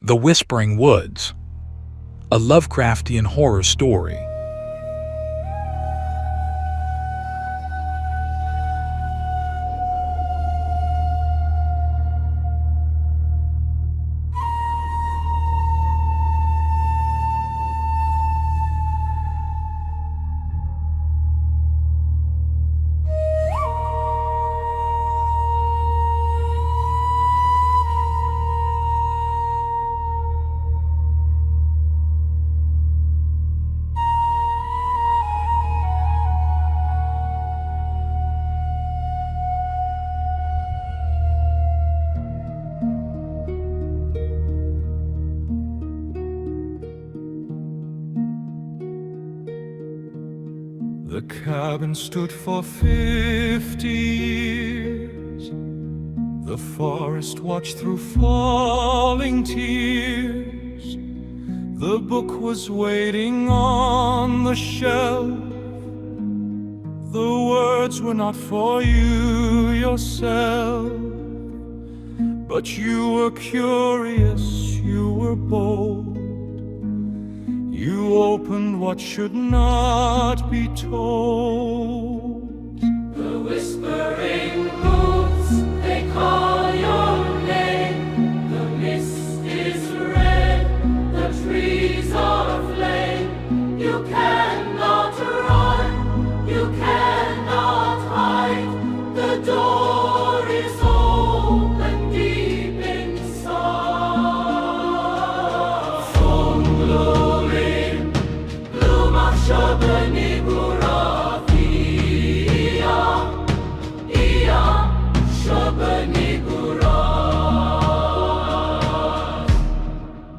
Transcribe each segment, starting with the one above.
The Whispering Woods, a Lovecraftian horror story. The cabin stood for 50 years. The forest watched through falling tears. The book was waiting on the shelf. The words were not for you yourself, but you were curious, you were bold. You opened what should not be told. The whispering woods, they call your name. The mist is red, the trees are aflame. You cannot run, you cannot hide. The door is open deep inside. From glowing bloom of Shub-Niggurath, Shub-Niggurath.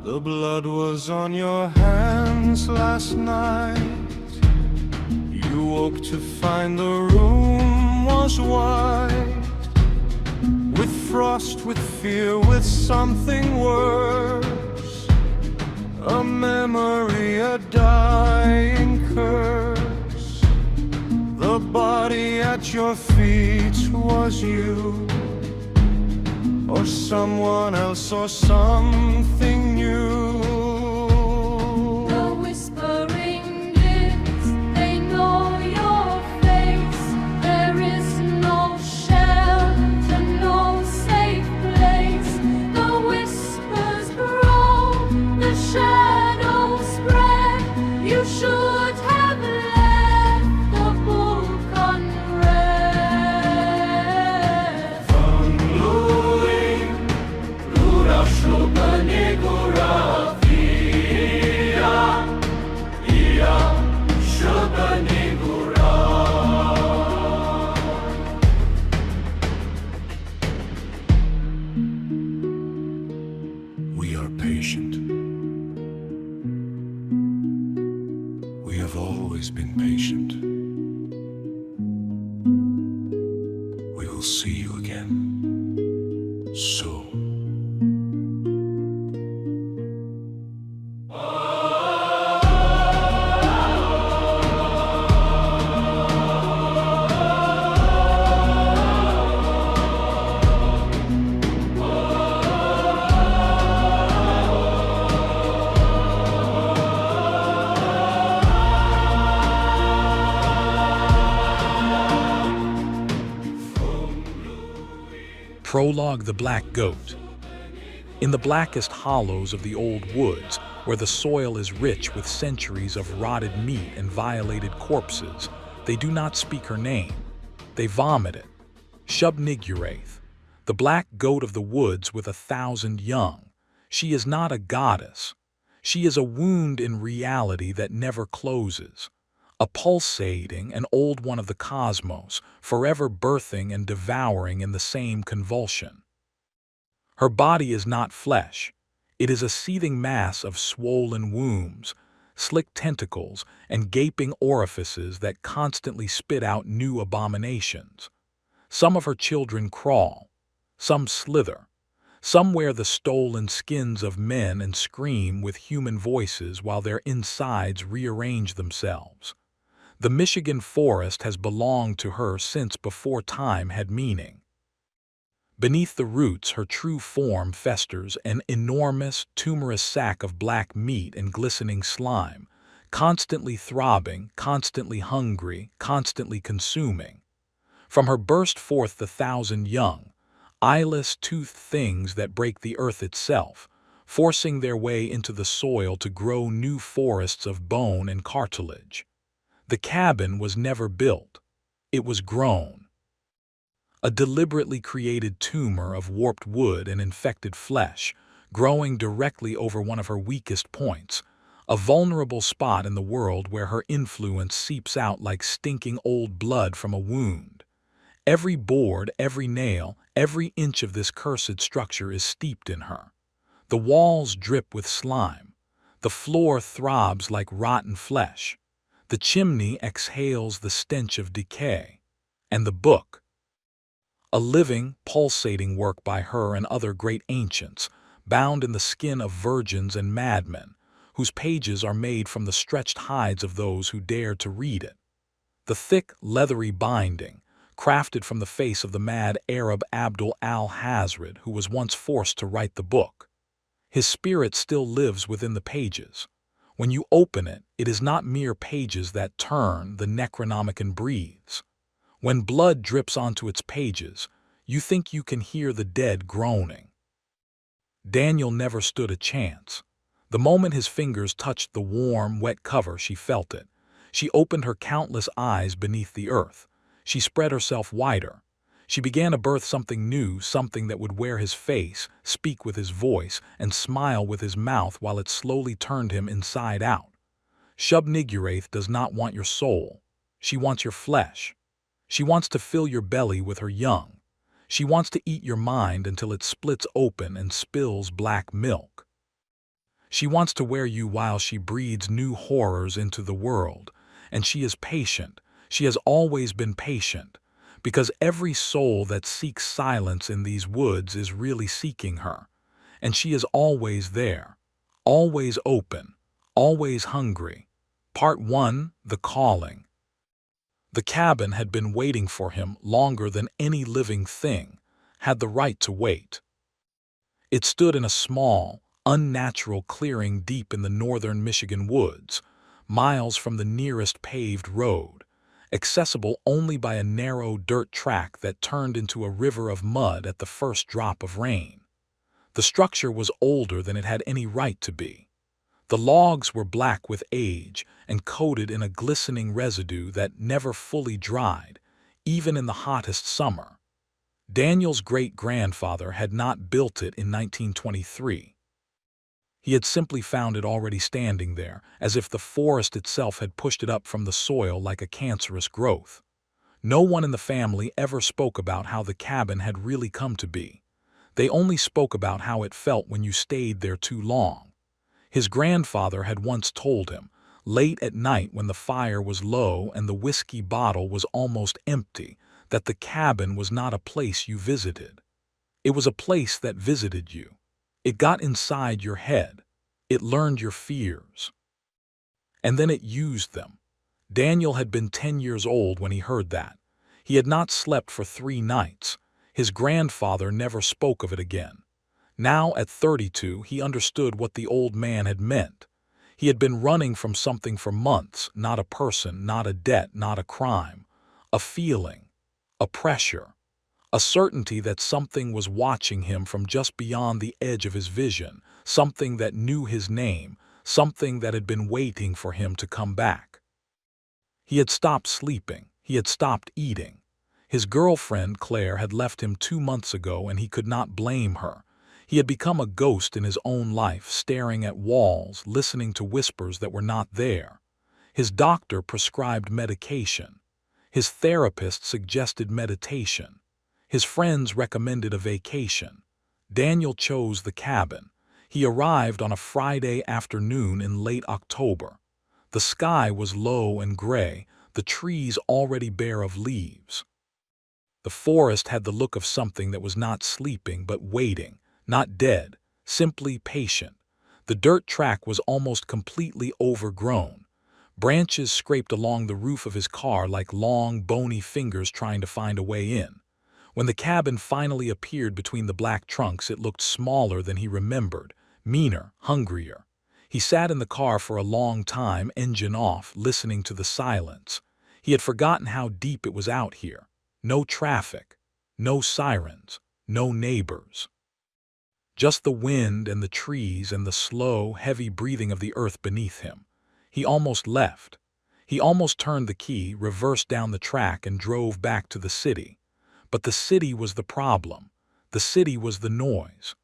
The blood was on your hands last night. You woke to find the room was white, with frost, with fear, with something worse. A memory, a dying curse. The body at your feet was you, or someone else, or something new. The whispering lips, they know your face. There is no shelter, no safe place. The whispers grow, the shadows spread. You should have left the book unread. Unruly, blood of Shub-Niggurath, Shub-Niggurath. We are patient. We have always been patient. We will see you again soon. Prologue: The Black Goat. In the blackest hollows of the old woods, where the soil is rich with centuries of rotted meat and violated corpses, they do not speak her name. They vomit it. Shub-Niggurath, the black goat of the woods with 1,000 young. She is not a goddess. She is a wound in reality that never closes. A pulsating, an old one of the cosmos, forever birthing and devouring in the same convulsion. Her body is not flesh. It is a seething mass of swollen wombs, slick tentacles, and gaping orifices that constantly spit out new abominations. Some of her children crawl, some slither, some wear the stolen skins of men and scream with human voices while their insides rearrange themselves. The Michigan forest has belonged to her since before time had meaning. Beneath the roots, her true form festers, an enormous, tumorous sack of black meat and glistening slime, constantly throbbing, constantly hungry, constantly consuming. From her burst forth the thousand young, eyeless, toothed things that break the earth itself, forcing their way into the soil to grow new forests of bone and cartilage. The cabin was never built. It was grown. A deliberately created tumor of warped wood and infected flesh, growing directly over one of her weakest points, a vulnerable spot in the world where her influence seeps out like stinking old blood from a wound. Every board, every nail, every inch of this cursed structure is steeped in her. The walls drip with slime. The floor throbs like rotten flesh. The chimney exhales the stench of decay. And the book, a living, pulsating work by her and other great ancients, bound in the skin of virgins and madmen, whose pages are made from the stretched hides of those who dare to read it. The thick, leathery binding, crafted from the face of the mad Arab Abdul al-Hazred, who was once forced to write the book. His spirit still lives within the pages. When you open it, it is not mere pages that turn, the Necronomicon breathes. When blood drips onto its pages, you think you can hear the dead groaning. Daniel never stood a chance. The moment his fingers touched the warm, wet cover, she felt it. She opened her countless eyes beneath the earth. She spread herself wider. She began to birth something new, something that would wear his face, speak with his voice, and smile with his mouth while it slowly turned him inside out. Shub-Niggurath does not want your soul. She wants your flesh. She wants to fill your belly with her young. She wants to eat your mind until it splits open and spills black milk. She wants to wear you while she breeds new horrors into the world. And she is patient. She has always been patient. Because every soul that seeks silence in these woods is really seeking her. And she is always there. Always open. Always hungry. Part 1, The Calling. The cabin had been waiting for him longer than any living thing had the right to wait. It stood in a small, unnatural clearing deep in the northern Michigan woods, miles from the nearest paved road, accessible only by a narrow dirt track that turned into a river of mud at the first drop of rain. The structure was older than it had any right to be. The logs were black with age and coated in a glistening residue that never fully dried, even in the hottest summer. Daniel's great-grandfather had not built it in 1923. He had simply found it already standing there, as if the forest itself had pushed it up from the soil like a cancerous growth. No one in the family ever spoke about how the cabin had really come to be. They only spoke about how it felt when you stayed there too long. His grandfather had once told him, late at night when the fire was low and the whiskey bottle was almost empty, that the cabin was not a place you visited. It was a place that visited you. It got inside your head. It learned your fears. And then it used them. Daniel had been 10 years old when he heard that. He had not slept for 3 nights. His grandfather never spoke of it again. Now, at 32, he understood what the old man had meant. He had been running from something for months, not a person, not a debt, not a crime. A feeling, a pressure, a certainty that something was watching him from just beyond the edge of his vision, something that knew his name, something that had been waiting for him to come back. He had stopped sleeping. He had stopped eating. His girlfriend, Claire, had left him 2 months ago, and he could not blame her. He had become a ghost in his own life, staring at walls, listening to whispers that were not there. His doctor prescribed medication. His therapist suggested meditation. His friends recommended a vacation. Daniel chose the cabin. He arrived on a Friday afternoon in late October. The sky was low and gray, the trees already bare of leaves. The forest had the look of something that was not sleeping but waiting. Not dead, simply patient. The dirt track was almost completely overgrown. Branches scraped along the roof of his car like long, bony fingers trying to find a way in. When the cabin finally appeared between the black trunks, it looked smaller than he remembered, meaner, hungrier. He sat in the car for a long time, engine off, listening to the silence. He had forgotten how deep it was out here. No traffic, no sirens, no neighbors. Just the wind and the trees and the slow, heavy breathing of the earth beneath him. He almost left. He almost turned the key, reversed down the track, and drove back to the city. But the city was the problem. The city was the noise.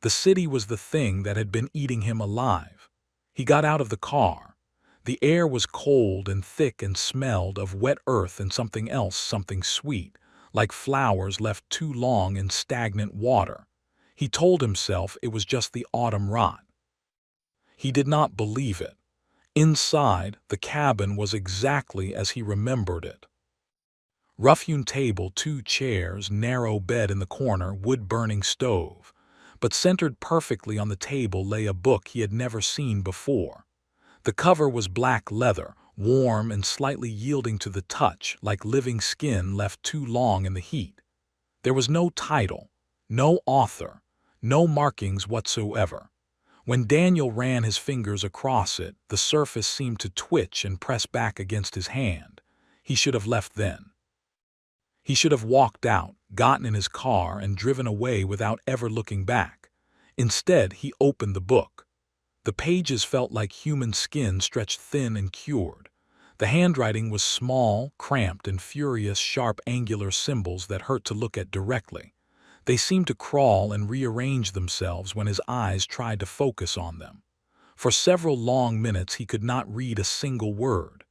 The city was the thing that had been eating him alive. He got out of the car. The air was cold and thick and smelled of wet earth and something else, something sweet, like flowers left too long in stagnant water. He told himself it was just the autumn rot. He did not believe it. Inside, the cabin was exactly as he remembered it. Rough-hewn table, 2 chairs, narrow bed in the corner, wood-burning stove. But centered perfectly on the table lay a book he had never seen before. The cover was black leather, warm and slightly yielding to the touch, like living skin left too long in the heat. There was no title, no author, no markings whatsoever. When Daniel ran his fingers across it, the surface seemed to twitch and press back against his hand. He should have left then. He should have walked out, gotten in his car, and driven away without ever looking back. Instead, he opened the book. The pages felt like human skin stretched thin and cured. The handwriting was small, cramped, and furious, sharp, angular symbols that hurt to look at directly. They seemed to crawl and rearrange themselves when his eyes tried to focus on them. For several long minutes he could not read a single word.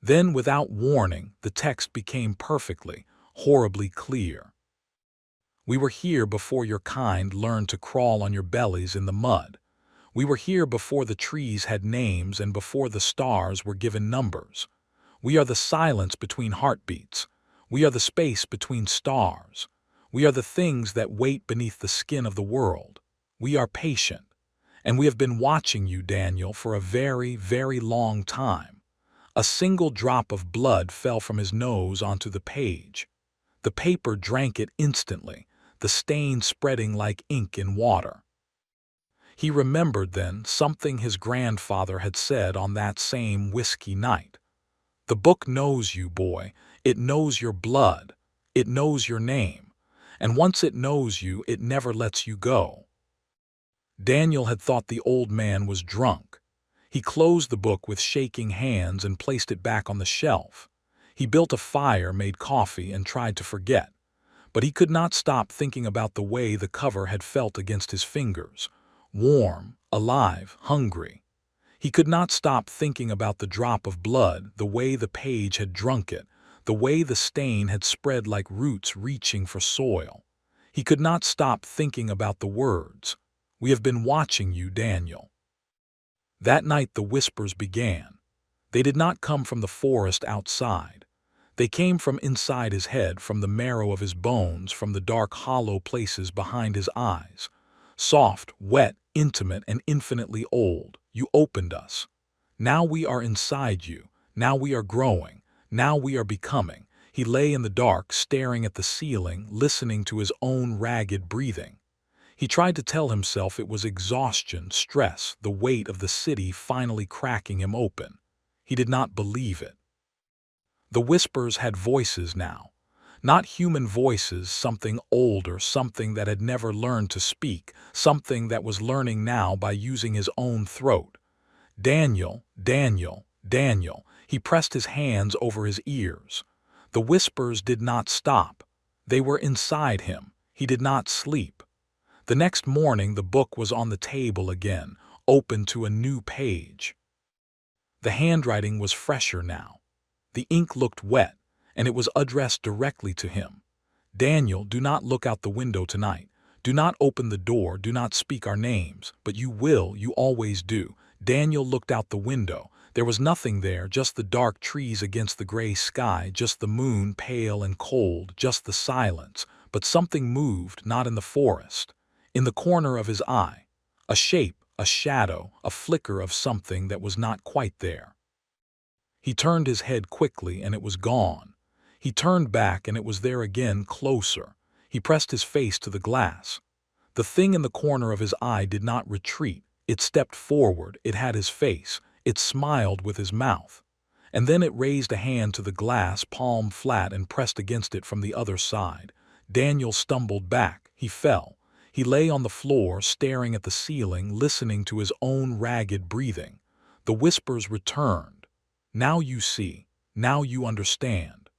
Then, without warning, the text became perfectly, horribly clear. We were here before your kind learned to crawl on your bellies in the mud. We were here before the trees had names and before the stars were given numbers. We are the silence between heartbeats. We are the space between stars. We are the things that wait beneath the skin of the world. We are patient. And we have been watching you, Daniel, for a very, very long time. A single drop of blood fell from his nose onto the page. The paper drank it instantly, the stain spreading like ink in water. He remembered then something his grandfather had said on that same whiskey night. The book knows you, boy. It knows your blood. It knows your name. And once it knows you, it never lets you go. Daniel had thought the old man was drunk. He closed the book with shaking hands and placed it back on the shelf. He built a fire, made coffee, and tried to forget. But he could not stop thinking about the way the cover had felt against his fingers. Warm, alive, hungry. He could not stop thinking about the drop of blood, the way the page had drunk it, the way the stain had spread like roots reaching for soil. He could not stop thinking about the words. We have been watching you, Daniel. That night the whispers began. They did not come from the forest outside. They came from inside his head, from the marrow of his bones, from the dark hollow places behind his eyes. Soft, wet, intimate, and infinitely old. You opened us. Now we are inside you. Now we are growing. Now we are becoming. He lay in the dark, staring at the ceiling, listening to his own ragged breathing. He tried to tell himself it was exhaustion, stress, the weight of the city finally cracking him open. He did not believe it. The whispers had voices now. Not human voices, something older, something that had never learned to speak, something that was learning now by using his own throat. Daniel, Daniel, Daniel. He pressed his hands over his ears. The whispers did not stop. They were inside him. He did not sleep. The next morning the book was on the table again, open to a new page. The handwriting was fresher now. The ink looked wet, and it was addressed directly to him. Daniel, do not look out the window tonight. Do not open the door, do not speak our names, but you will, you always do. Daniel looked out the window. There was nothing there, just the dark trees against the gray sky, just the moon, pale and cold, just the silence. But something moved, not in the forest. In the corner of his eye. A shape, a shadow, a flicker of something that was not quite there. He turned his head quickly, and it was gone. He turned back, and it was there again, closer. He pressed his face to the glass. The thing in the corner of his eye did not retreat. It stepped forward, it had his face, it smiled with his mouth. And then it raised a hand to the glass, palm flat, and pressed against it from the other side. Daniel stumbled back. He fell. He lay on the floor, staring at the ceiling, listening to his own ragged breathing. The whispers returned. Now you see. Now you understand.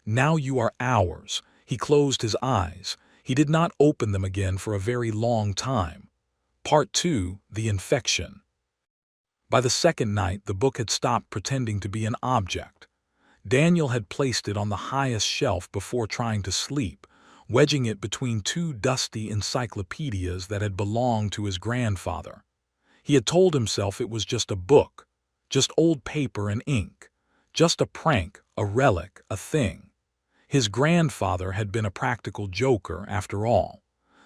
Now you are ours. He closed his eyes. He did not open them again for a very long time. Part 2, The Infection. By the second night, the book had stopped pretending to be an object. Daniel had placed it on the highest shelf before trying to sleep, wedging it between two dusty encyclopedias that had belonged to his grandfather. He had told himself it was just a book, just old paper and ink, just a prank, a relic, a thing. His grandfather had been a practical joker, after all.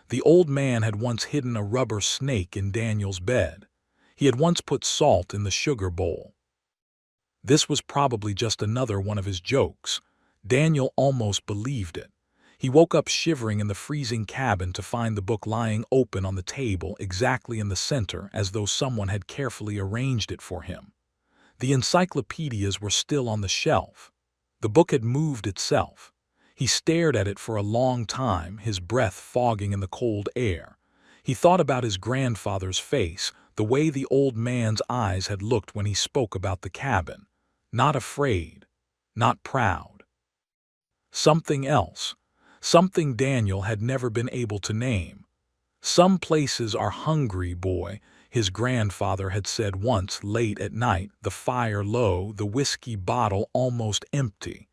The old man had once hidden a rubber snake in Daniel's bed. He had once put salt in the sugar bowl. This was probably just another one of his jokes. Daniel almost believed it. He woke up shivering in the freezing cabin to find the book lying open on the table exactly in the center, as though someone had carefully arranged it for him. The encyclopedias were still on the shelf. The book had moved itself. He stared at it for a long time, his breath fogging in the cold air. He thought about his grandfather's face, the way the old man's eyes had looked when he spoke about the cabin. Not afraid, not proud. Something else, something Daniel had never been able to name. Some places are hungry, boy, his grandfather had said once late at night, the fire low, the whiskey bottle almost empty.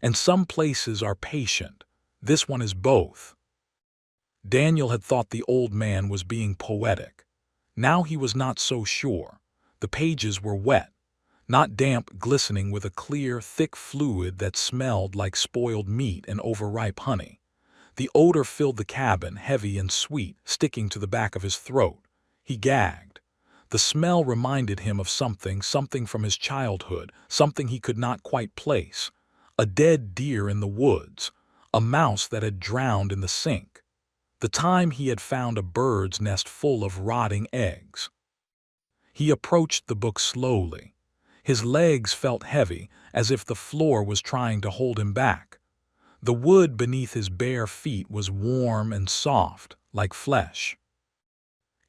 And some places are patient. This one is both. Daniel had thought the old man was being poetic. Now he was not so sure. The pages were wet, not damp, glistening with a clear, thick fluid that smelled like spoiled meat and overripe honey. The odor filled the cabin, heavy and sweet, sticking to the back of his throat. He gagged. The smell reminded him of something from his childhood, something he could not quite place. A dead deer in the woods, a mouse that had drowned in the sink. The time he had found a bird's nest full of rotting eggs. He approached the book slowly. His legs felt heavy, as if the floor was trying to hold him back. The wood beneath his bare feet was warm and soft, like flesh.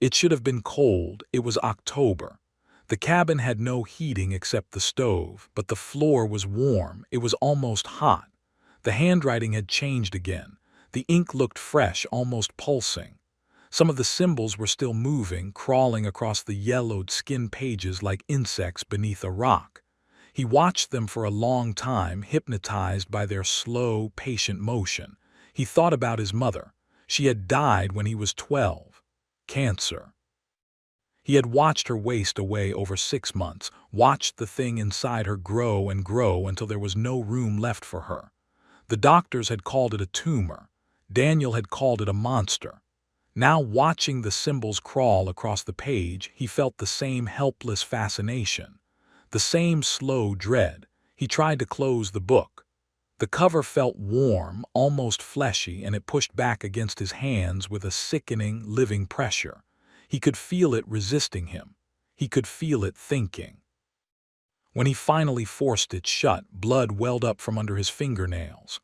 It should have been cold. It was October. The cabin had no heating except the stove, but the floor was warm. It was almost hot. The handwriting had changed again. The ink looked fresh, almost pulsing. Some of the symbols were still moving, crawling across the yellowed skin pages like insects beneath a rock. He watched them for a long time, hypnotized by their slow, patient motion. He thought about his mother. She had died when he was 12. Cancer. He had watched her waste away over 6 months, watched the thing inside her grow and grow until there was no room left for her. The doctors had called it a tumor. Daniel had called it a monster. Now, watching the symbols crawl across the page, he felt the same helpless fascination, the same slow dread. He tried to close the book. The cover felt warm, almost fleshy, and it pushed back against his hands with a sickening, living pressure. He could feel it resisting him. He could feel it thinking. When he finally forced it shut, blood welled up from under his fingernails.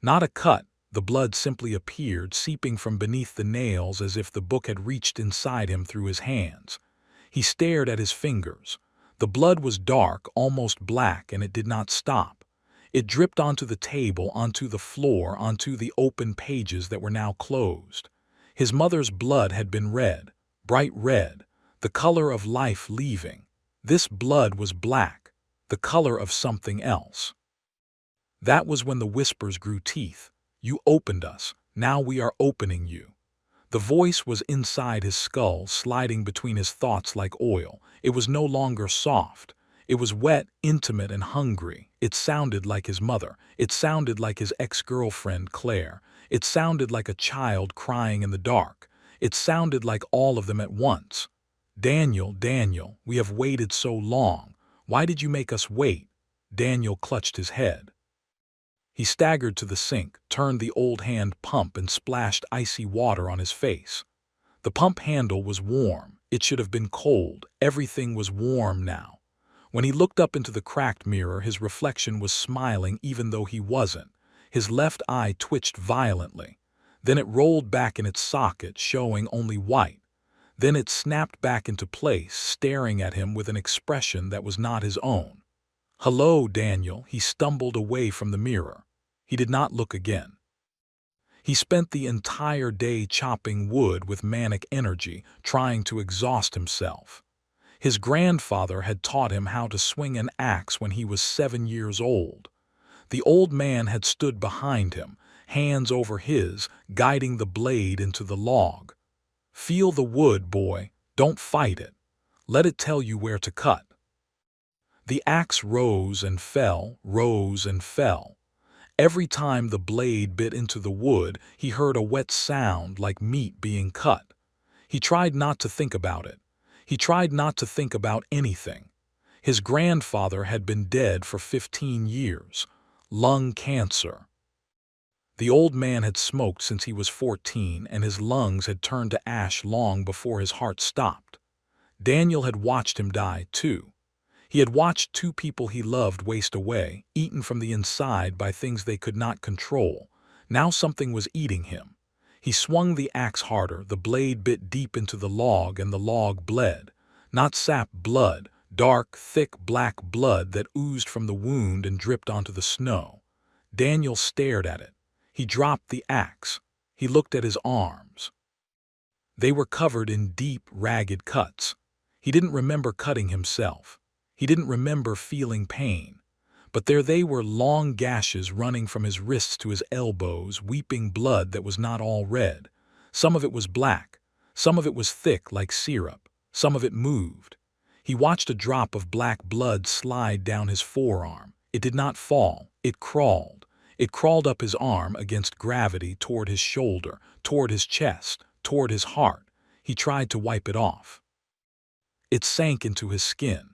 Not a cut. The blood simply appeared, seeping from beneath the nails as if the book had reached inside him through his hands. He stared at his fingers. The blood was dark, almost black, and it did not stop. It dripped onto the table, onto the floor, onto the open pages that were now closed. His mother's blood had been red, bright red, the color of life leaving. This blood was black, the color of something else. That was when the whispers grew teeth. You opened us, now we are opening you. The voice was inside his skull, sliding between his thoughts like oil. It was no longer soft. It was wet, intimate, and hungry. It sounded like his mother. It sounded like his ex-girlfriend, Claire. It sounded like a child crying in the dark. It sounded like all of them at once. Daniel, Daniel, we have waited so long. Why did you make us wait? Daniel clutched his head. He staggered to the sink, turned the old hand pump and splashed icy water on his face. The pump handle was warm. It should have been cold. Everything was warm now. When he looked up into the cracked mirror, his reflection was smiling even though he wasn't. His left eye twitched violently. Then it rolled back in its socket, showing only white. Then it snapped back into place, staring at him with an expression that was not his own. "Hello, Daniel." He stumbled away from the mirror. He did not look again. He spent the entire day chopping wood with manic energy, trying to exhaust himself. His grandfather had taught him how to swing an axe when he was 7 years old. The old man had stood behind him, hands over his, guiding the blade into the log. "Feel the wood, boy. Don't fight it. Let it tell you where to cut." The axe rose and fell, rose and fell. Every time the blade bit into the wood, he heard a wet sound like meat being cut. He tried not to think about it. He tried not to think about anything. His grandfather had been dead for 15 years. Lung cancer. The old man had smoked since he was 14, and his lungs had turned to ash long before his heart stopped. Daniel had watched him die, too. He had watched 2 people he loved waste away, eaten from the inside by things they could not control. Now something was eating him. He swung the axe harder, the blade bit deep into the log, and the log bled. Not sap, blood, dark, thick black blood that oozed from the wound and dripped onto the snow. Daniel stared at it. He dropped the axe. He looked at his arms. They were covered in deep, ragged cuts. He didn't remember cutting himself. He didn't remember feeling pain. But there they were, long gashes running from his wrists to his elbows, weeping blood that was not all red. Some of it was black. Some of it was thick like syrup. Some of it moved. He watched a drop of black blood slide down his forearm. It did not fall. It crawled. It crawled up his arm against gravity toward his shoulder, toward his chest, toward his heart. He tried to wipe it off. It sank into his skin.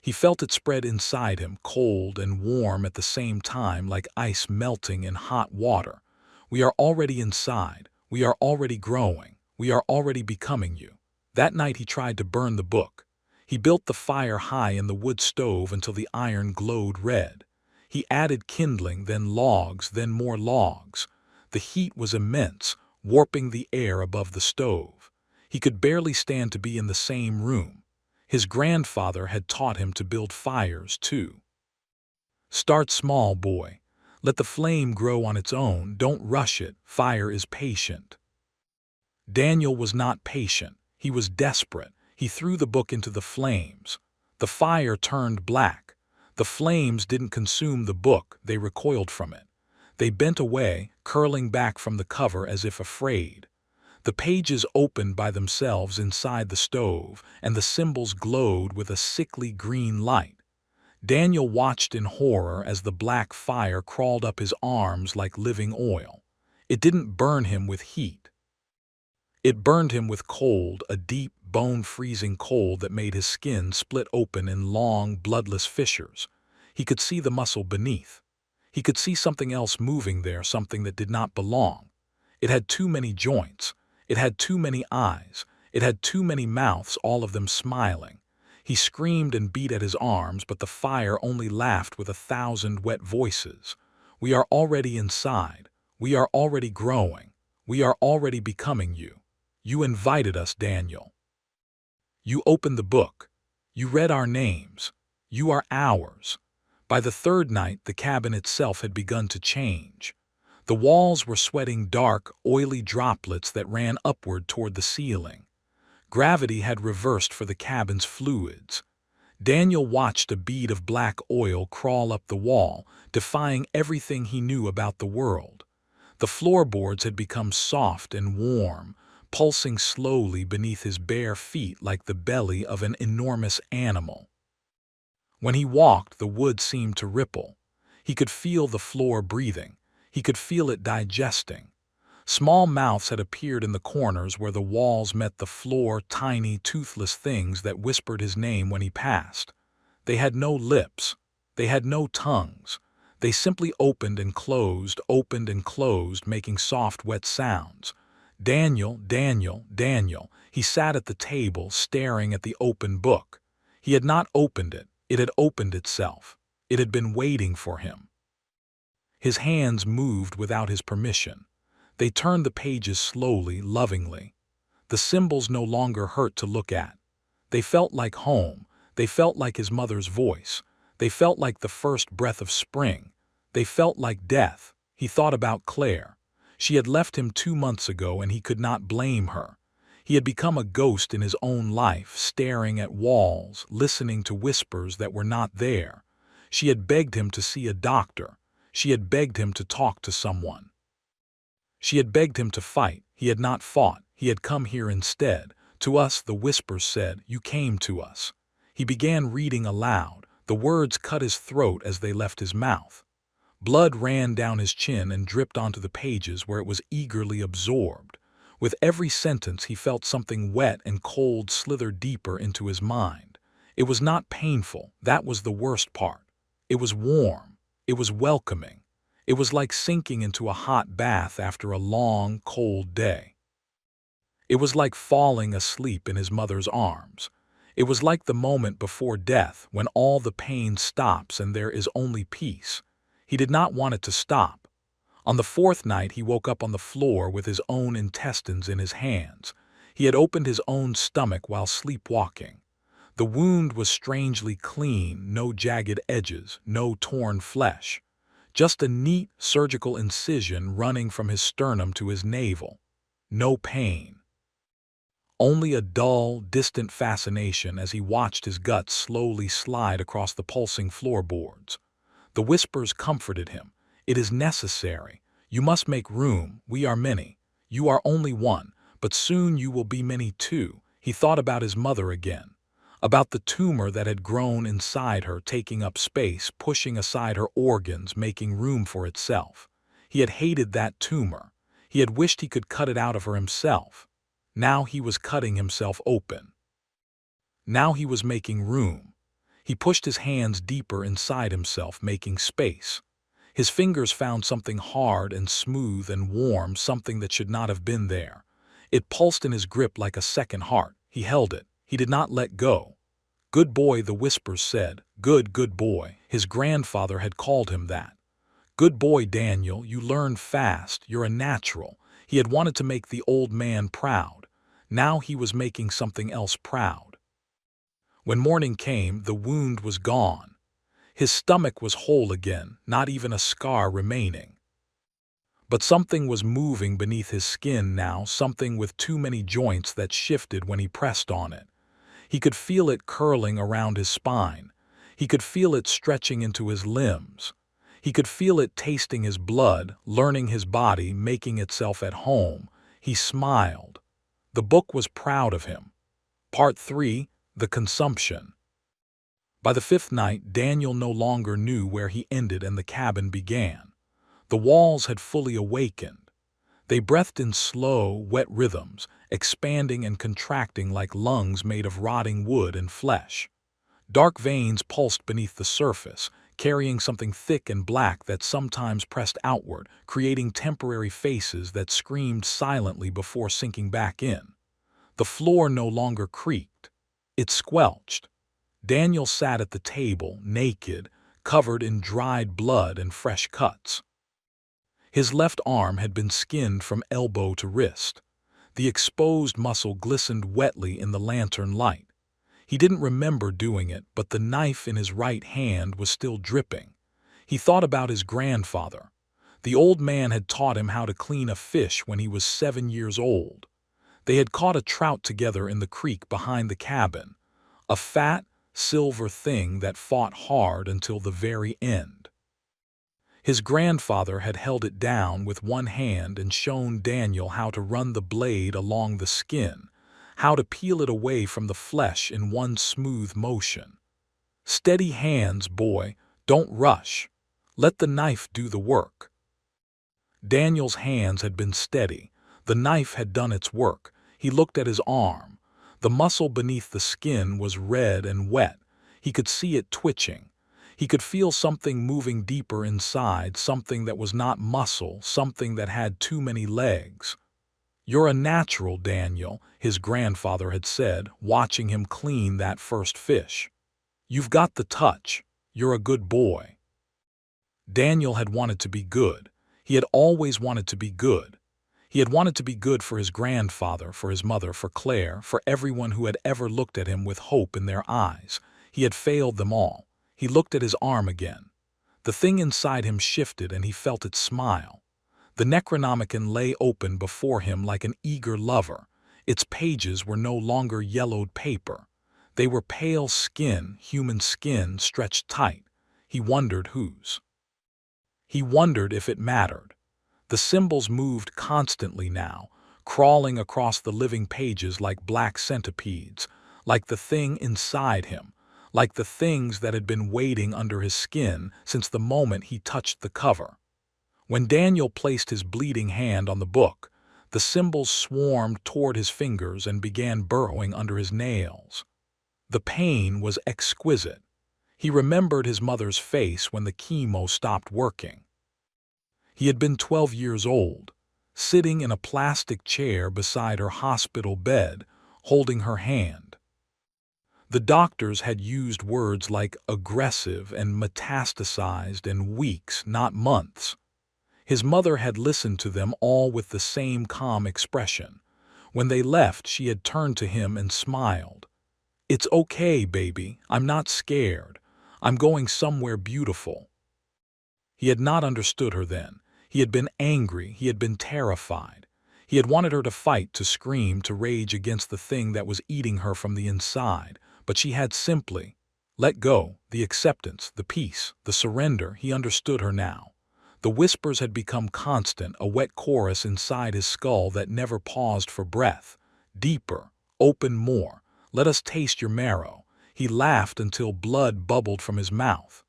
He felt it spread inside him, cold and warm at the same time, like ice melting in hot water. We are already inside. We are already growing. We are already becoming you. That night he tried to burn the book. He built the fire high in the wood stove until the iron glowed red. He added kindling, then logs, then more logs. The heat was immense, warping the air above the stove. He could barely stand to be in the same room. His grandfather had taught him to build fires, too. "Start small, boy. Let the flame grow on its own. Don't rush it. Fire is patient." Daniel was not patient. He was desperate. He threw the book into the flames. The fire turned black. The flames didn't consume the book. They recoiled from it. They bent away, curling back from the cover as if afraid. The pages opened by themselves inside the stove, and the symbols glowed with a sickly green light. Daniel watched in horror as the black fire crawled up his arms like living oil. It didn't burn him with heat. It burned him with cold, a deep, bone-freezing cold that made his skin split open in long, bloodless fissures. He could see the muscle beneath. He could see something else moving there, something that did not belong. It had too many joints. It had too many eyes. It had too many mouths, all of them smiling. He screamed and beat at his arms, but the fire only laughed with 1,000 wet voices. "We are already inside. We are already growing. We are already becoming you. You invited us, Daniel. You opened the book. You read our names. You are ours." By the 3rd night, the cabin itself had begun to change. The walls were sweating dark, oily droplets that ran upward toward the ceiling. Gravity had reversed for the cabin's fluids. Daniel watched a bead of black oil crawl up the wall, defying everything he knew about the world. The floorboards had become soft and warm, pulsing slowly beneath his bare feet like the belly of an enormous animal. When he walked, the wood seemed to ripple. He could feel the floor breathing. He could feel it digesting. Small mouths had appeared in the corners where the walls met the floor, tiny, toothless things that whispered his name when he passed. They had no lips. They had no tongues. They simply opened and closed, making soft, wet sounds. Daniel, Daniel, Daniel. He sat at the table, staring at the open book. He had not opened it. It had opened itself. It had been waiting for him. His hands moved without his permission. They turned the pages slowly, lovingly. The symbols no longer hurt to look at. They felt like home. They felt like his mother's voice. They felt like the first breath of spring. They felt like death. He thought about Claire. She had left him 2 months ago, and he could not blame her. He had become a ghost in his own life, staring at walls, listening to whispers that were not there. She had begged him to see a doctor. She had begged him to talk to someone. She had begged him to fight. He had not fought. He had come here instead. To us, the whispers said, "You came to us." He began reading aloud. The words cut his throat as they left his mouth. Blood ran down his chin and dripped onto the pages where it was eagerly absorbed. With every sentence, he felt something wet and cold slither deeper into his mind. It was not painful. That was the worst part. It was warm. It was welcoming. It was like sinking into a hot bath after a long, cold day. It was like falling asleep in his mother's arms. It was like the moment before death, when all the pain stops and there is only peace. He did not want it to stop. On the 4th night, he woke up on the floor with his own intestines in his hands. He had opened his own stomach while sleepwalking. The wound was strangely clean, no jagged edges, no torn flesh. Just a neat surgical incision running from his sternum to his navel. No pain. Only a dull, distant fascination as he watched his guts slowly slide across the pulsing floorboards. The whispers comforted him. "It is necessary. You must make room. We are many. You are only one, but soon you will be many too." He thought about his mother again, about the tumor that had grown inside her, taking up space, pushing aside her organs, making room for itself. He had hated that tumor. He had wished he could cut it out of her himself. Now he was cutting himself open. Now he was making room. He pushed his hands deeper inside himself, making space. His fingers found something hard and smooth and warm, something that should not have been there. It pulsed in his grip like a second heart. He held it. He did not let go. "Good boy," the whispers said. Good boy. His grandfather had called him that. "Good boy, Daniel. You learn fast. You're a natural." He had wanted to make the old man proud. Now he was making something else proud. When morning came, the wound was gone. His stomach was whole again, not even a scar remaining. But something was moving beneath his skin now, something with too many joints that shifted when he pressed on it. He could feel it curling around his spine. He could feel it stretching into his limbs. He could feel it tasting his blood, learning his body, making itself at home. He smiled. The book was proud of him. Part 3, The Consumption. By the 5th night, Daniel no longer knew where he ended and the cabin began. The walls had fully awakened. They breathed in slow, wet rhythms, expanding and contracting like lungs made of rotting wood and flesh. Dark veins pulsed beneath the surface, carrying something thick and black that sometimes pressed outward, creating temporary faces that screamed silently before sinking back in. The floor no longer creaked. It squelched. Daniel sat at the table, naked, covered in dried blood and fresh cuts. His left arm had been skinned from elbow to wrist. The exposed muscle glistened wetly in the lantern light. He didn't remember doing it, but the knife in his right hand was still dripping. He thought about his grandfather. The old man had taught him how to clean a fish when he was 7 years old. They had caught a trout together in the creek behind the cabin, a fat, silver thing that fought hard until the very end. His grandfather had held it down with one hand and shown Daniel how to run the blade along the skin, how to peel it away from the flesh in one smooth motion. "Steady hands, boy. Don't rush. Let the knife do the work." Daniel's hands had been steady. The knife had done its work. He looked at his arm. The muscle beneath the skin was red and wet. He could see it twitching. He could feel something moving deeper inside, something that was not muscle, something that had too many legs. "You're a natural, Daniel," his grandfather had said, watching him clean that first fish. "You've got the touch. You're a good boy." Daniel had wanted to be good. He had always wanted to be good. He had wanted to be good for his grandfather, for his mother, for Claire, for everyone who had ever looked at him with hope in their eyes. He had failed them all. He looked at his arm again. The thing inside him shifted and he felt it smile. The Necronomicon lay open before him like an eager lover. Its pages were no longer yellowed paper. They were pale skin, human skin, stretched tight. He wondered whose. He wondered if it mattered. The symbols moved constantly now, crawling across the living pages like black centipedes, like the thing inside him, like the things that had been waiting under his skin since the moment he touched the cover. When Daniel placed his bleeding hand on the book, the symbols swarmed toward his fingers and began burrowing under his nails. The pain was exquisite. He remembered his mother's face when the chemo stopped working. He had been 12 years old, sitting in a plastic chair beside her hospital bed, holding her hand. The doctors had used words like aggressive and metastasized in weeks, not months. His mother had listened to them all with the same calm expression. When they left, she had turned to him and smiled. "It's okay, baby. I'm not scared. I'm going somewhere beautiful." He had not understood her then. He had been angry. He had been terrified. He had wanted her to fight, to scream, to rage against the thing that was eating her from the inside. But she had simply let go, the acceptance, the peace, the surrender. He understood her now. The whispers had become constant, a wet chorus inside his skull that never paused for breath. Deeper, open more. Let us taste your marrow. He laughed until blood bubbled from his mouth.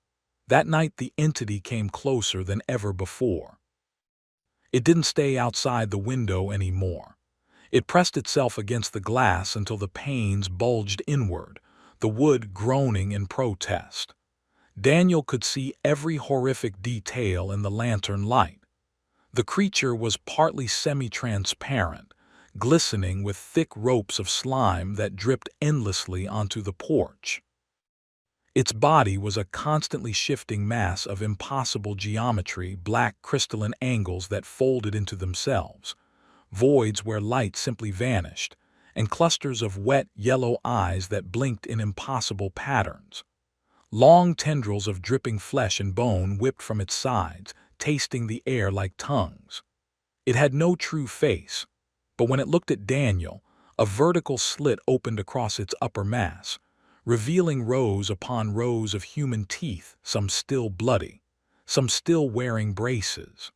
That night the entity came closer than ever before. It didn't stay outside the window anymore. It pressed itself against the glass until the panes bulged inward, the wood groaning in protest. Daniel could see every horrific detail in the lantern light. The creature was partly semi-transparent, glistening with thick ropes of slime that dripped endlessly onto the porch. Its body was a constantly shifting mass of impossible geometry, black crystalline angles that folded into themselves, voids where light simply vanished, and clusters of wet, yellow eyes that blinked in impossible patterns. Long tendrils of dripping flesh and bone whipped from its sides, tasting the air like tongues. It had no true face, but when it looked at Daniel, a vertical slit opened across its upper mass, revealing rows upon rows of human teeth, some still bloody, some still wearing braces.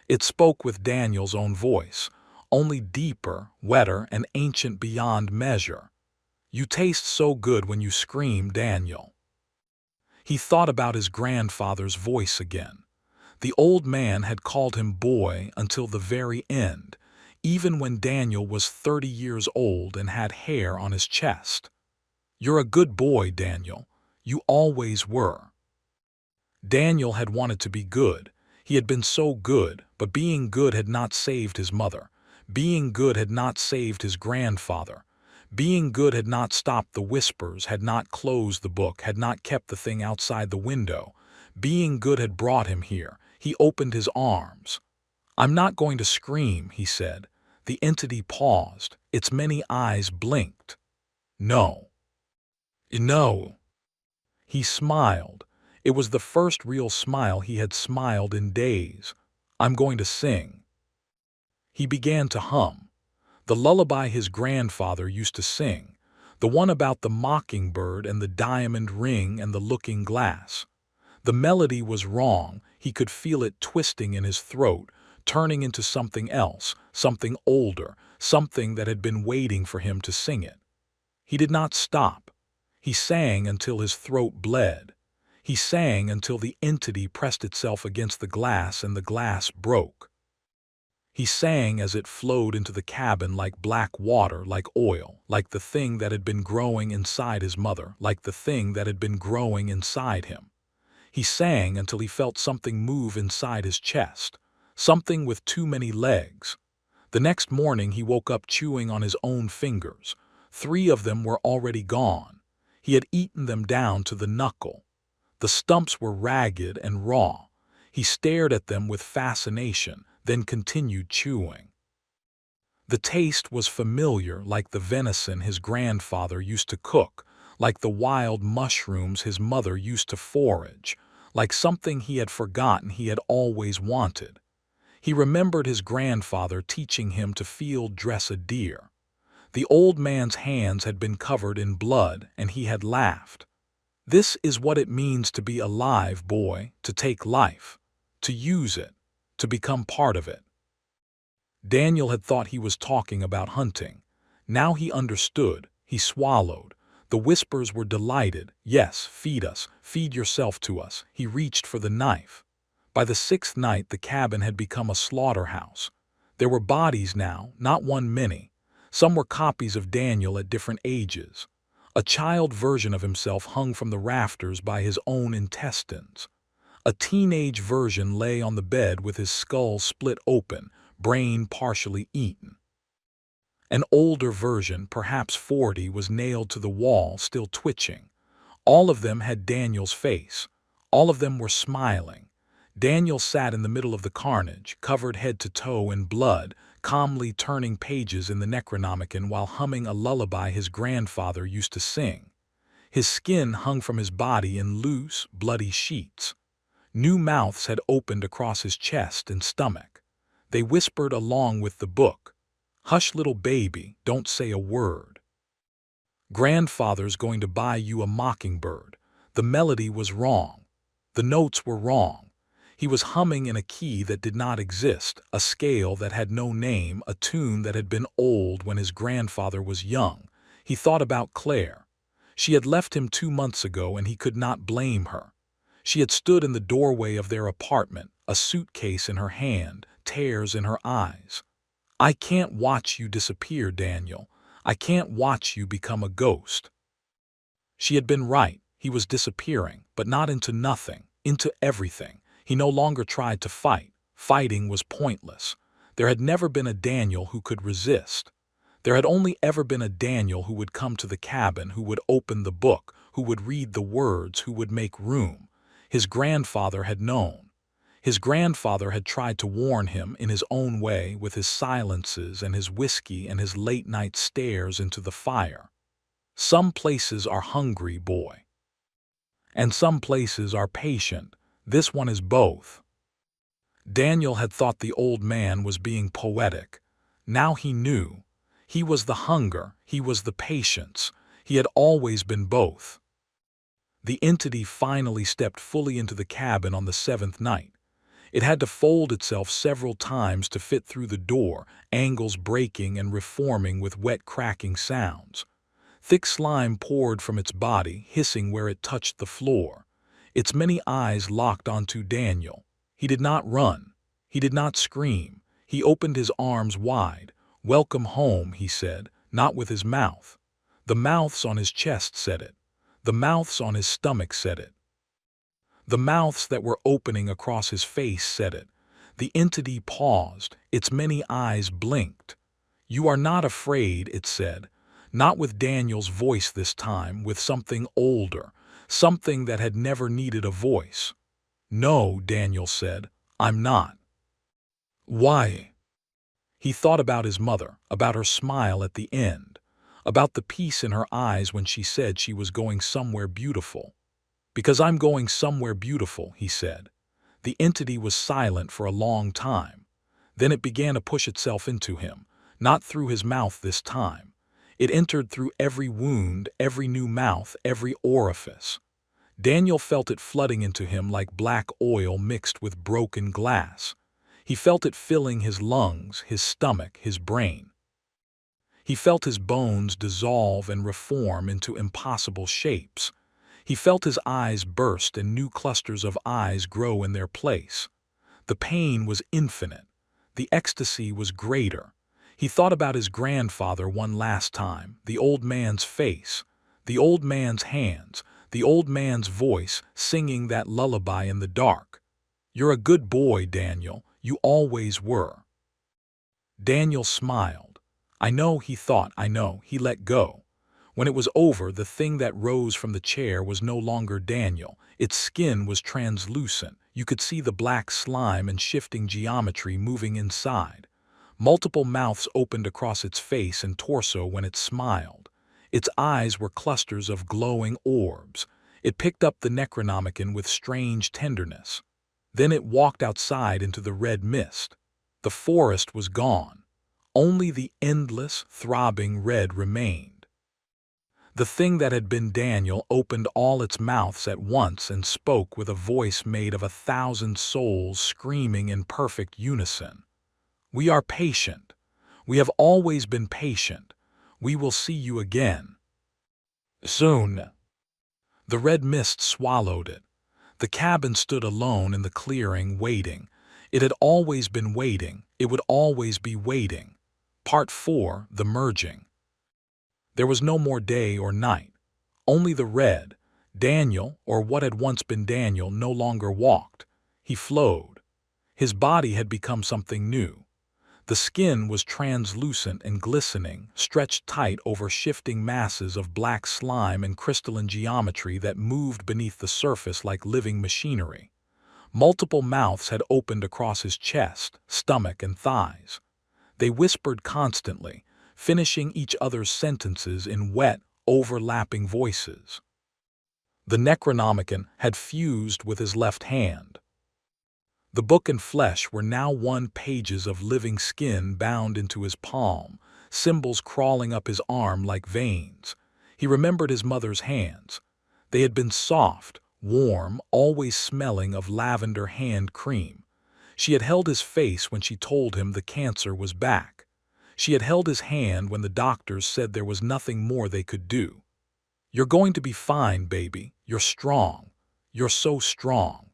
It spoke with Daniel's own voice, only deeper, wetter, and ancient beyond measure. "You taste so good when you scream, Daniel." He thought about his grandfather's voice again. The old man had called him boy until the very end, even when Daniel was 30 years old and had hair on his chest. "You're a good boy, Daniel. You always were." Daniel had wanted to be good. He had been so good, but being good had not saved his mother. Being good had not saved his grandfather. Being good had not stopped the whispers, had not closed the book, had not kept the thing outside the window. Being good had brought him here. He opened his arms. "I'm not going to scream," he said. The entity paused. Its many eyes blinked. "No. No." He smiled. It was the first real smile he had smiled in days. "I'm going to sing." He began to hum. The lullaby his grandfather used to sing, the one about the mockingbird and the diamond ring and the looking glass. The melody was wrong. He could feel it twisting in his throat, turning into something else, something older, something that had been waiting for him to sing it. He did not stop. He sang until his throat bled. He sang until the entity pressed itself against the glass and the glass broke. He sang as it flowed into the cabin like black water, like oil, like the thing that had been growing inside his mother, like the thing that had been growing inside him. He sang until he felt something move inside his chest, something with too many legs. The next morning he woke up chewing on his own fingers. 3 of them were already gone. He had eaten them down to the knuckle. The stumps were ragged and raw. He stared at them with fascination, then continued chewing. The taste was familiar, like the venison his grandfather used to cook, like the wild mushrooms his mother used to forage, like something he had forgotten he had always wanted. He remembered his grandfather teaching him to field dress a deer. The old man's hands had been covered in blood, and he had laughed. This is what it means to be alive, boy, to take life, to use it, to become part of it. Daniel had thought he was talking about hunting. Now he understood. He swallowed. The whispers were delighted. Yes, feed us, feed yourself to us. He reached for the knife. By the 6th night, the cabin had become a slaughterhouse. There were bodies now, not one many. Some were copies of Daniel at different ages. A child version of himself hung from the rafters by his own intestines. A teenage version lay on the bed with his skull split open, brain partially eaten. An older version, perhaps 40, was nailed to the wall, still twitching. All of them had Daniel's face. All of them were smiling. Daniel sat in the middle of the carnage, covered head to toe in blood, calmly turning pages in the Necronomicon while humming a lullaby his grandfather used to sing. His skin hung from his body in loose, bloody sheets. New mouths had opened across his chest and stomach. They whispered along with the book, "Hush, little baby, don't say a word. Grandfather's going to buy you a mockingbird." The melody was wrong. The notes were wrong. He was humming in a key that did not exist, a scale that had no name, a tune that had been old when his grandfather was young. He thought about Claire. She had left him 2 months ago, and he could not blame her. She had stood in the doorway of their apartment, a suitcase in her hand, tears in her eyes. "I can't watch you disappear, Daniel. I can't watch you become a ghost." She had been right. He was disappearing, but not into nothing, into everything. He no longer tried to fight. Fighting was pointless. There had never been a Daniel who could resist. There had only ever been a Daniel who would come to the cabin, who would open the book, who would read the words, who would make room. His grandfather had known. His grandfather had tried to warn him in his own way with his silences and his whiskey and his late-night stares into the fire. Some places are hungry, boy. And some places are patient. This one is both. Daniel had thought the old man was being poetic. Now he knew. He was the hunger, he was the patience. He had always been both. The entity finally stepped fully into the cabin on the 7th night. It had to fold itself several times to fit through the door, angles breaking and reforming with wet cracking sounds. Thick slime poured from its body, hissing where it touched the floor. Its many eyes locked onto Daniel. He did not run. He did not scream. He opened his arms wide. "Welcome home," he said, not with his mouth. The mouths on his chest said it. The mouths on his stomach said it. The mouths that were opening across his face said it. The entity paused. Its many eyes blinked. "You are not afraid," it said. Not with Daniel's voice this time, with something older, something that had never needed a voice. "No," Daniel said, "I'm not." "Why?" He thought about his mother, about her smile at the end, about the peace in her eyes when she said she was going somewhere beautiful. "Because I'm going somewhere beautiful," he said. The entity was silent for a long time. Then it began to push itself into him, not through his mouth this time. It entered through every wound, every new mouth, every orifice. Daniel felt it flooding into him like black oil mixed with broken glass. He felt it filling his lungs, his stomach, his brain. He felt his bones dissolve and reform into impossible shapes. He felt his eyes burst and new clusters of eyes grow in their place. The pain was infinite. The ecstasy was greater. He thought about his grandfather one last time, the old man's face, the old man's hands, the old man's voice singing that lullaby in the dark. "You're a good boy, Daniel. You always were." Daniel smiled. "I know," he thought, "I know." He let go. When it was over, the thing that rose from the chair was no longer Daniel. Its skin was translucent. You could see the black slime and shifting geometry moving inside. Multiple mouths opened across its face and torso when it smiled. Its eyes were clusters of glowing orbs. It picked up the Necronomicon with strange tenderness. Then it walked outside into the red mist. The forest was gone. Only the endless, throbbing red remained. The thing that had been Daniel opened all its mouths at once and spoke with a voice made of 1,000 souls screaming in perfect unison. "We are patient. We have always been patient. We will see you again. Soon." The red mist swallowed it. The cabin stood alone in the clearing, waiting. It had always been waiting. It would always be waiting. Part 4, The Merging. There was no more day or night. Only the red. Daniel, or what had once been Daniel, no longer walked. He flowed. His body had become something new. The skin was translucent and glistening, stretched tight over shifting masses of black slime and crystalline geometry that moved beneath the surface like living machinery. Multiple mouths had opened across his chest, stomach, and thighs. They whispered constantly, finishing each other's sentences in wet, overlapping voices. The Necronomicon had fused with his left hand. The book and flesh were now 1 pages of living skin bound into his palm, symbols crawling up his arm like veins. He remembered his mother's hands. They had been soft, warm, always smelling of lavender hand cream. She had held his face when she told him the cancer was back. She had held his hand when the doctors said there was nothing more they could do. "You're going to be fine, baby. You're strong. You're so strong."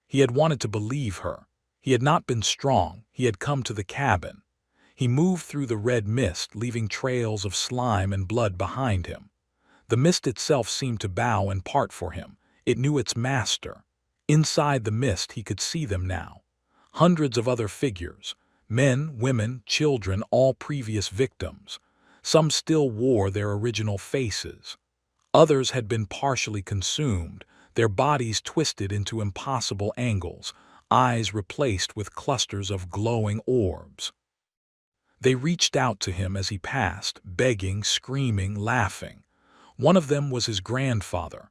He had wanted to believe her. He had not been strong. He had come to the cabin. He moved through the red mist, leaving trails of slime and blood behind him. The mist itself seemed to bow and part for him. It knew its master. Inside the mist he could see them now. Hundreds of other figures. Men, women, children, all previous victims. Some still wore their original faces. Others had been partially consumed, their bodies twisted into impossible angles, eyes replaced with clusters of glowing orbs. They reached out to him as he passed, begging, screaming, laughing. One of them was his grandfather.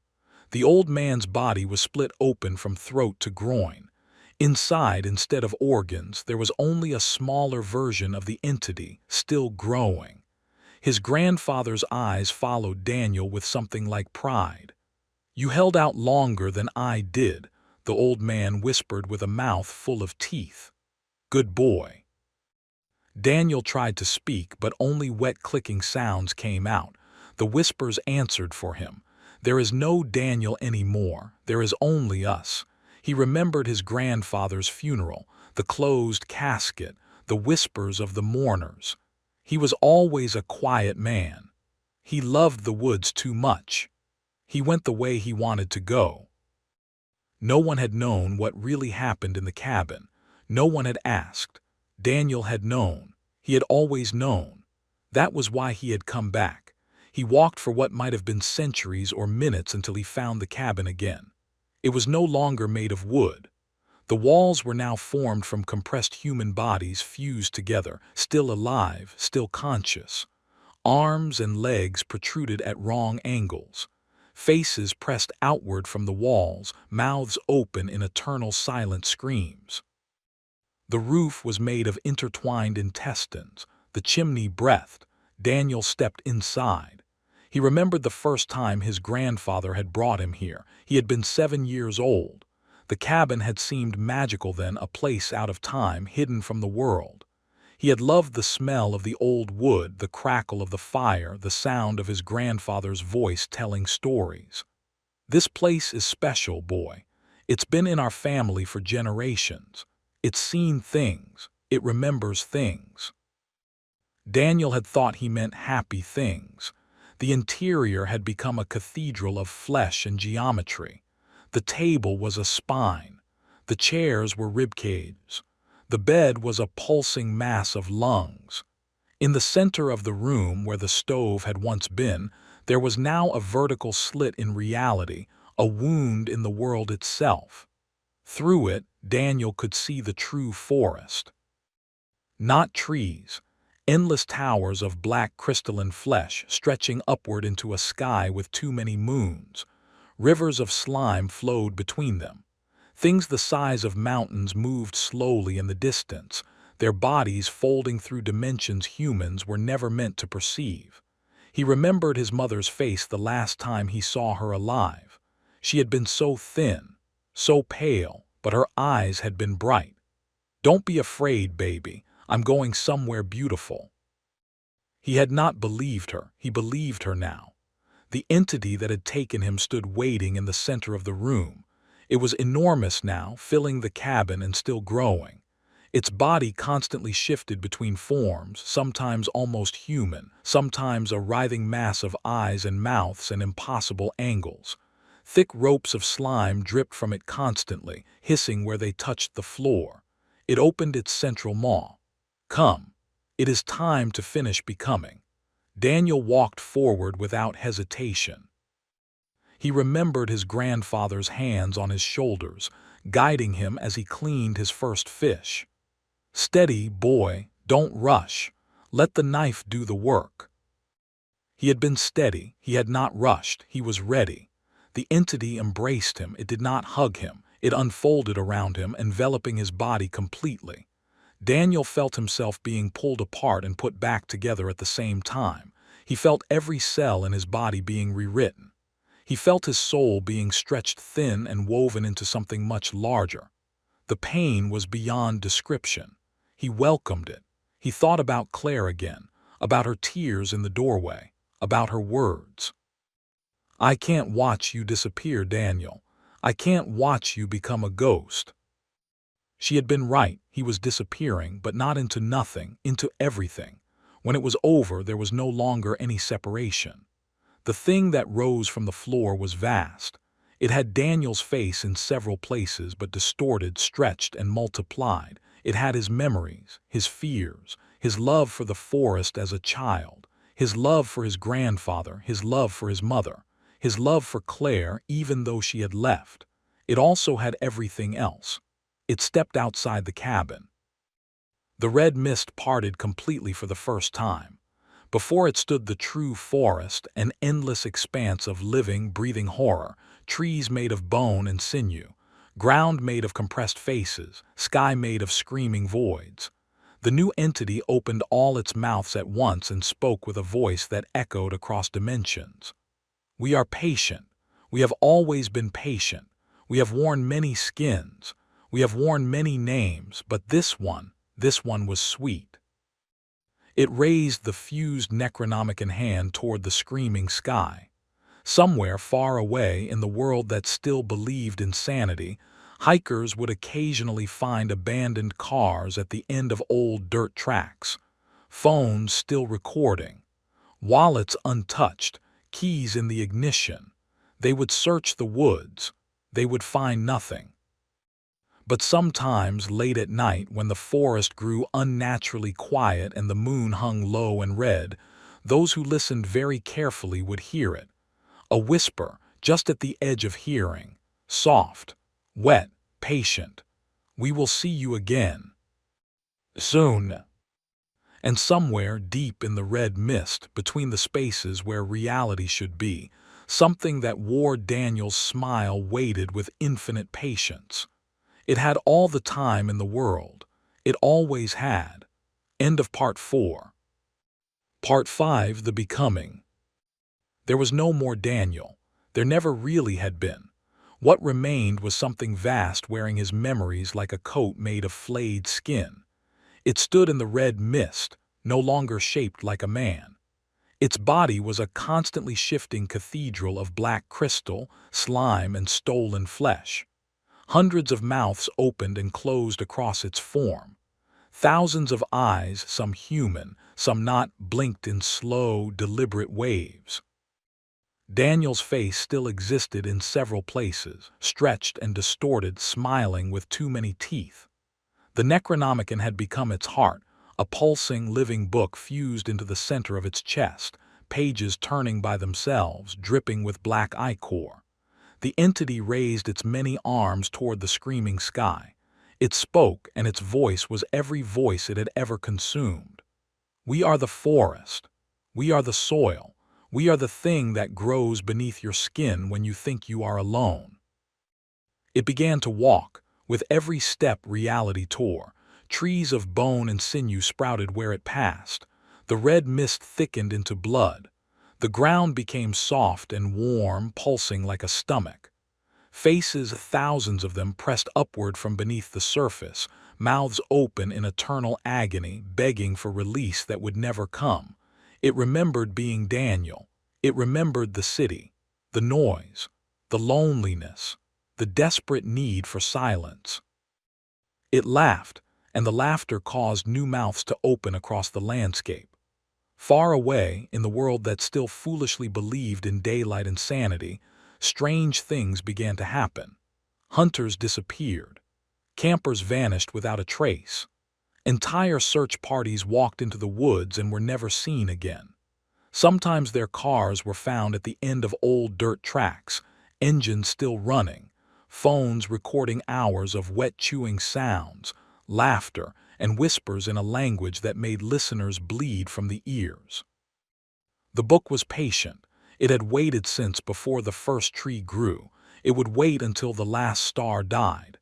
The old man's body was split open from throat to groin. Inside, instead of organs, there was only a smaller version of the entity, still growing. His grandfather's eyes followed Daniel with something like pride. "You held out longer than I did," the old man whispered with a mouth full of teeth. "Good boy." Daniel tried to speak, but only wet clicking sounds came out. The whispers answered for him. "There is no Daniel anymore. There is only us." He remembered his grandfather's funeral, the closed casket, the whispers of the mourners. He was always a quiet man. He loved the woods too much. He went the way he wanted to go. No one had known what really happened in the cabin. No one had asked. Daniel had known. He had always known. That was why he had come back. He walked for what might have been centuries or minutes until he found the cabin again. It was no longer made of wood. The walls were now formed from compressed human bodies fused together, still alive, still conscious. Arms and legs protruded at wrong angles. Faces pressed outward from the walls, mouths open in eternal silent screams. The roof was made of intertwined intestines. The chimney breathed. Daniel stepped inside. He remembered the first time his grandfather had brought him here. He had been 7 years old. The cabin had seemed magical then, a place out of time, hidden from the world. He had loved the smell of the old wood, the crackle of the fire, the sound of his grandfather's voice telling stories. "This place is special, boy. It's been in our family for generations. It's seen things. It remembers things. Daniel had thought he meant happy things. The interior had become a cathedral of flesh and geometry. The table was a spine. The chairs were ribcage. The bed was a pulsing mass of lungs. In the center of the room where the stove had once been, there was now a vertical slit in reality, a wound in the world itself. Through it, Daniel could see the true forest. Not trees, endless towers of black crystalline flesh stretching upward into a sky with too many moons. Rivers of slime flowed between them. Things the size of mountains moved slowly in the distance, their bodies folding through dimensions humans were never meant to perceive. He remembered his mother's face the last time he saw her alive. She had been so thin, so pale, but her eyes had been bright. "Don't be afraid, baby. I'm going somewhere beautiful." He had not believed her. He believed her now. The entity that had taken him stood waiting in the center of the room. It was enormous now, filling the cabin and still growing. Its body constantly shifted between forms, sometimes almost human, sometimes a writhing mass of eyes and mouths and impossible angles. Thick ropes of slime dripped from it constantly, hissing where they touched the floor. It opened its central maw. "Come. It is time to finish becoming." Daniel walked forward without hesitation. He remembered his grandfather's hands on his shoulders, guiding him as he cleaned his first fish. "Steady, boy, don't rush. Let the knife do the work." He had been steady, he had not rushed, he was ready. The entity embraced him, it did not hug him, it unfolded around him, enveloping his body completely. Daniel felt himself being pulled apart and put back together at the same time. He felt every cell in his body being rewritten. He felt his soul being stretched thin and woven into something much larger. The pain was beyond description. He welcomed it. He thought about Claire again, about her tears in the doorway, about her words. "I can't watch you disappear, Daniel. I can't watch you become a ghost." She had been right. He was disappearing, but not into nothing, into everything. When it was over, there was no longer any separation. The thing that rose from the floor was vast. It had Daniel's face in several places, but distorted, stretched, and multiplied. It had his memories, his fears, his love for the forest as a child, his love for his grandfather, his love for his mother, his love for Claire even though she had left. It also had everything else. It stepped outside the cabin. The red mist parted completely for the first time. Before it stood the true forest, an endless expanse of living, breathing horror, trees made of bone and sinew, ground made of compressed faces, sky made of screaming voids. The new entity opened all its mouths at once and spoke with a voice that echoed across dimensions. "We are patient. We have always been patient. We have worn many skins. We have worn many names, but this one was sweet." It raised the fused Necronomicon hand toward the screaming sky. Somewhere far away in the world that still believed in sanity, hikers would occasionally find abandoned cars at the end of old dirt tracks, phones still recording, wallets untouched, keys in the ignition. They would search the woods. They would find nothing. But sometimes, late at night, when the forest grew unnaturally quiet and the moon hung low and red, those who listened very carefully would hear it. A whisper, just at the edge of hearing, soft, wet, patient. "We will see you again. Soon." And somewhere deep in the red mist, between the spaces where reality should be, something that wore Daniel's smile waited with infinite patience. It had all the time in the world. It always had. End of Part 4. Part 5, The Becoming. There was no more Daniel. There never really had been. What remained was something vast wearing his memories like a coat made of flayed skin. It stood in the red mist, no longer shaped like a man. Its body was a constantly shifting cathedral of black crystal, slime, and stolen flesh. Hundreds of mouths opened and closed across its form. Thousands of eyes, some human, some not, blinked in slow, deliberate waves. Daniel's face still existed in several places, stretched and distorted, smiling with too many teeth. The Necronomicon had become its heart, a pulsing, living book fused into the center of its chest, pages turning by themselves, dripping with black ichor. The entity raised its many arms toward the screaming sky. It spoke, and its voice was every voice it had ever consumed. We are the forest. We are the soil. We are the thing that grows beneath your skin when you think you are alone. It began to walk. With every step, reality tore. Trees of bone and sinew sprouted where it passed. The red mist thickened into blood. The ground became soft and warm, pulsing like a stomach. Faces, thousands of them, pressed upward from beneath the surface, mouths open in eternal agony, begging for release that would never come. It remembered being Daniel. It remembered the city, the noise, the loneliness, the desperate need for silence. It laughed, and the laughter caused new mouths to open across the landscape. Far away, in the world that still foolishly believed in daylight and sanity, strange things began to happen. Hunters disappeared. Campers vanished without a trace. Entire search parties walked into the woods and were never seen again. Sometimes their cars were found at the end of old dirt tracks, engines still running, phones recording hours of wet-chewing sounds, laughter, and whispers in a language that made listeners bleed from the ears. The book was patient. It had waited since before the first tree grew. It would wait until the last star died.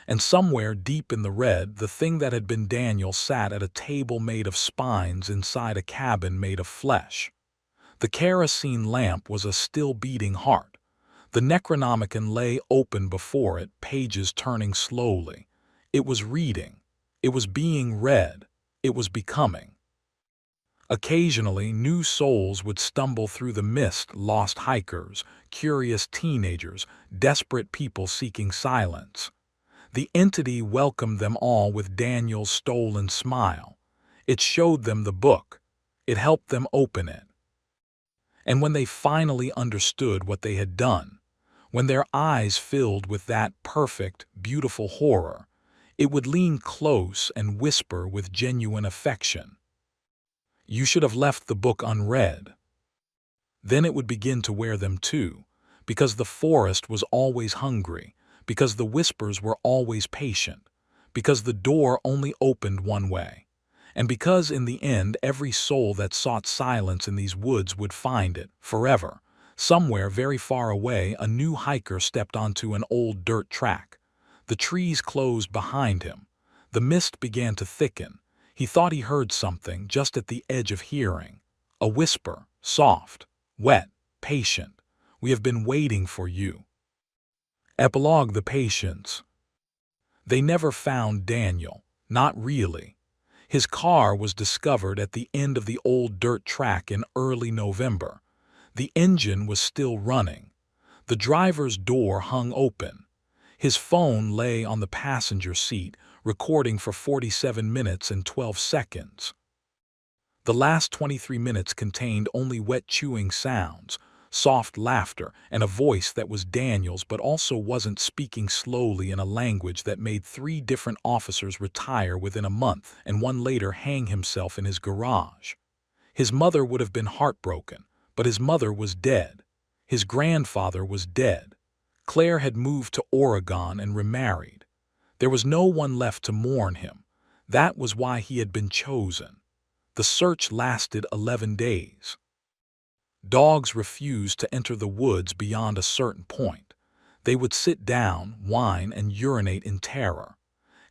And somewhere deep in the red, the thing that had been Daniel sat at a table made of spines inside a cabin made of flesh. The kerosene lamp was a still beating heart. The Necronomicon lay open before it, pages turning slowly. It was reading. It was being read. It was becoming. Occasionally, new souls would stumble through the mist, lost hikers, curious teenagers, desperate people seeking silence. The entity welcomed them all with Daniel's stolen smile. It showed them the book. It helped them open it. And when they finally understood what they had done, when their eyes filled with that perfect, beautiful horror, it would lean close and whisper with genuine affection, "You should have left the book unread." Then it would begin to wear them too, because the forest was always hungry, because the whispers were always patient, because the door only opened one way, and because in the end every soul that sought silence in these woods would find it, forever. Somewhere very far away, a new hiker stepped onto an old dirt track. The trees closed behind him. The mist began to thicken. He thought he heard something just at the edge of hearing. A whisper, soft, wet, patient. "We have been waiting for you." Epilogue: The Patience. They never found Daniel, not really. His car was discovered at the end of the old dirt track in early November. The engine was still running. The driver's door hung open. His phone lay on the passenger seat, recording for 47 minutes and 12 seconds. The last 23 minutes contained only wet-chewing sounds, soft laughter, and a voice that was Daniel's but also wasn't, speaking slowly in a language that made 3 different officers retire within a month and one later hang himself in his garage. His mother would have been heartbroken, but his mother was dead. His grandfather was dead. Claire had moved to Oregon and remarried. There was no one left to mourn him. That was why he had been chosen. The search lasted 11 days. Dogs refused to enter the woods beyond a certain point. They would sit down, whine, and urinate in terror.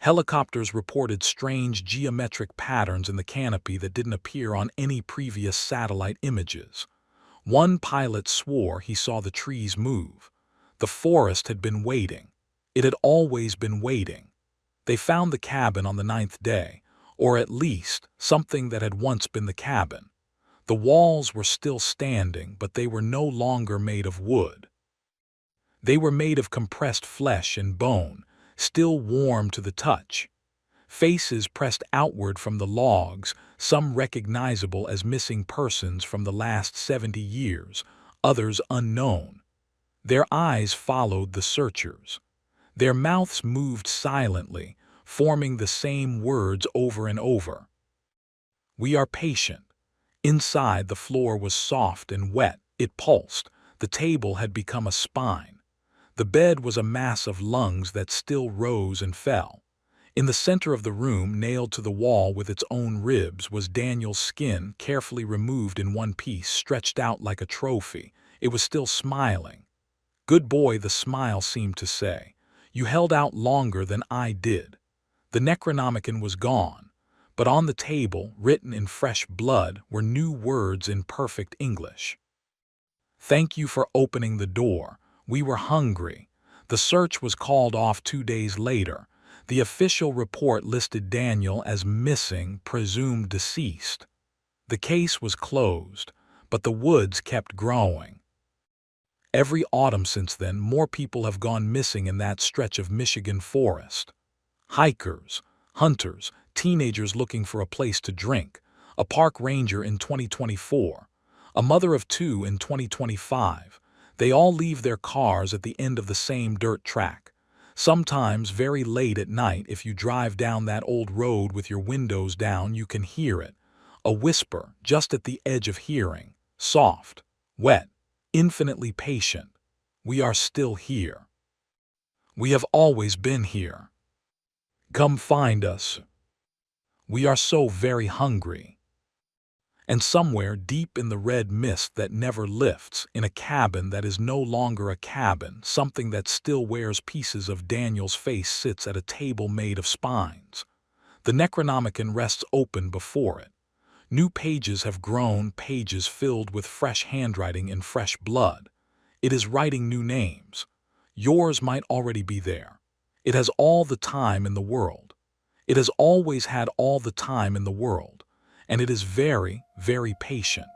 Helicopters reported strange geometric patterns in the canopy that didn't appear on any previous satellite images. One pilot swore he saw the trees move. The forest had been waiting. It had always been waiting. They found the cabin on the 9th day, or at least something that had once been the cabin. The walls were still standing, but they were no longer made of wood. They were made of compressed flesh and bone, still warm to the touch. Faces pressed outward from the logs, some recognizable as missing persons from the last 70 years, others unknown. Their eyes followed the searchers. Their mouths moved silently, forming the same words over and over. We are patient. Inside, the floor was soft and wet. It pulsed. The table had become a spine. The bed was a mass of lungs that still rose and fell. In the center of the room, nailed to the wall with its own ribs, was Daniel's skin, carefully removed in one piece, stretched out like a trophy. It was still smiling. "Good boy," the smile seemed to say. "You held out longer than I did." The Necronomicon was gone, but on the table, written in fresh blood, were new words in perfect English. "Thank you for opening the door. We were hungry." The search was called off 2 days later. The official report listed Daniel as missing, presumed deceased. The case was closed, but the woods kept growing. Every autumn since then, more people have gone missing in that stretch of Michigan forest. Hikers, hunters, teenagers looking for a place to drink, a park ranger in 2024, a mother of 2 in 2025. They all leave their cars at the end of the same dirt track. Sometimes very late at night, if you drive down that old road with your windows down, you can hear it. A whisper just at the edge of hearing, soft, wet, infinitely patient. We are still here. We have always been here. Come find us. We are so very hungry. And somewhere deep in the red mist that never lifts, in a cabin that is no longer a cabin, something that still wears pieces of Daniel's face sits at a table made of spines. The Necronomicon rests open before it. New pages have grown, pages filled with fresh handwriting in fresh blood. It is writing new names. Yours might already be there. It has all the time in the world. It has always had all the time in the world. And it is very, very patient.